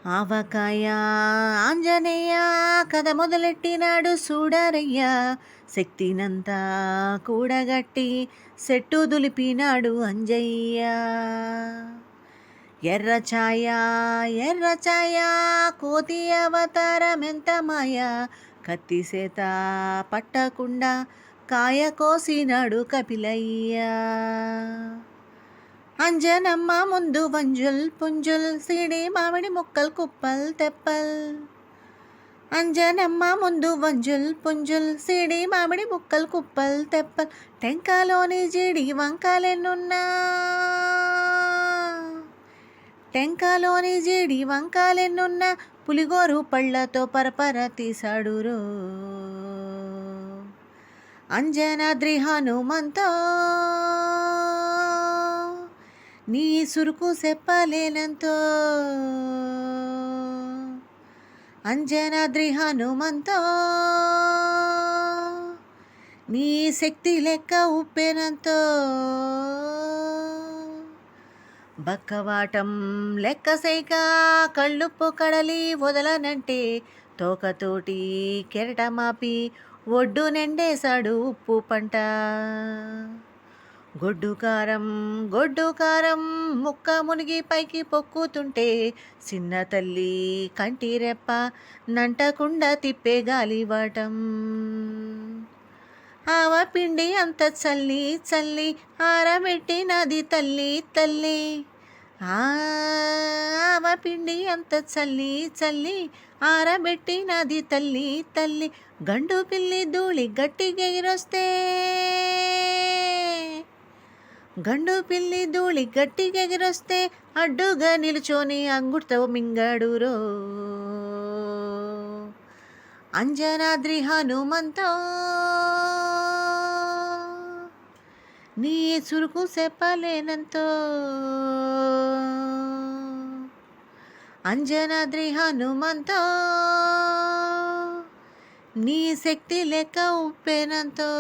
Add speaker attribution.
Speaker 1: ఆవకాయ ఆంజనేయ కథ మొదలెట్టినాడు చూడరయ్యా, శక్తినంతా కూడగట్టి సెట్టు దులిపినాడు అంజయ్య. ఎర్ర ఛాయ ఎర్ర ఛాయ కోతి అవతారమెంత మాయ, కత్తి సేత పట్టకుండా కాయ కోసినాడు కపిలయ్య. అంజనమ్మ ముందు వంజుల్ పుంజుల్ సిడి మామిడి ముక్కల్ కుప్పల్ తెప్పల్. అంజనమ్మ ముందు వంజుల్ పుంజుల్ సిడి మామిడి ముక్కల్ కుప్పల్ తెప్పల్. టెంకాలోని జీడి వంకాలెన్నున్నా, టెంకాలోని జీడి వంకాలెన్నున్నా, పులిగోరు పళ్ళతో పరపర తీసాడురో అంజనాద్రి హనుమంతో. నీ సురుకు చెప్పలేనంతో అంజనాద్రి హనుమంతో, నీ శక్తి లెక్క ఉప్పెనంతో. బక్కవాటం లెక్క సైక కళ్ళుప్పు కడలి వదలనంటే, తోకతోటి కెరటమాపి ఒడ్డు నిండేశాడు ఉప్పు పంట. గొడ్డు కారం ముక్క మునిగి పైకి పొక్కుతుంటే, చిన్న తల్లి కంటి రెప్ప నంటకుండా తిప్పే గాలివాటం. ఆవ పిండి అంత చల్లి చల్లి ఆరబెట్టినది తల్లి తల్లి. ఆవ పిండి అంత చల్లి చల్లి ఆరబెట్టినది తల్లి తల్లి. గండు పిల్లి ధూళి గట్టిగెగిరొస్తే, గండు పిల్లి ధూళి గట్టిగెగిరొస్తే, అడ్డుగా నిలుచొని అంగుడితో మింగాడురో అంజనాద్రి హనుమంతో. నీ చురుకు చెప్పలేనంతో అంజనాద్రి హనుమంతో, నీ శక్తి లెక్క ఉప్పెనంతో.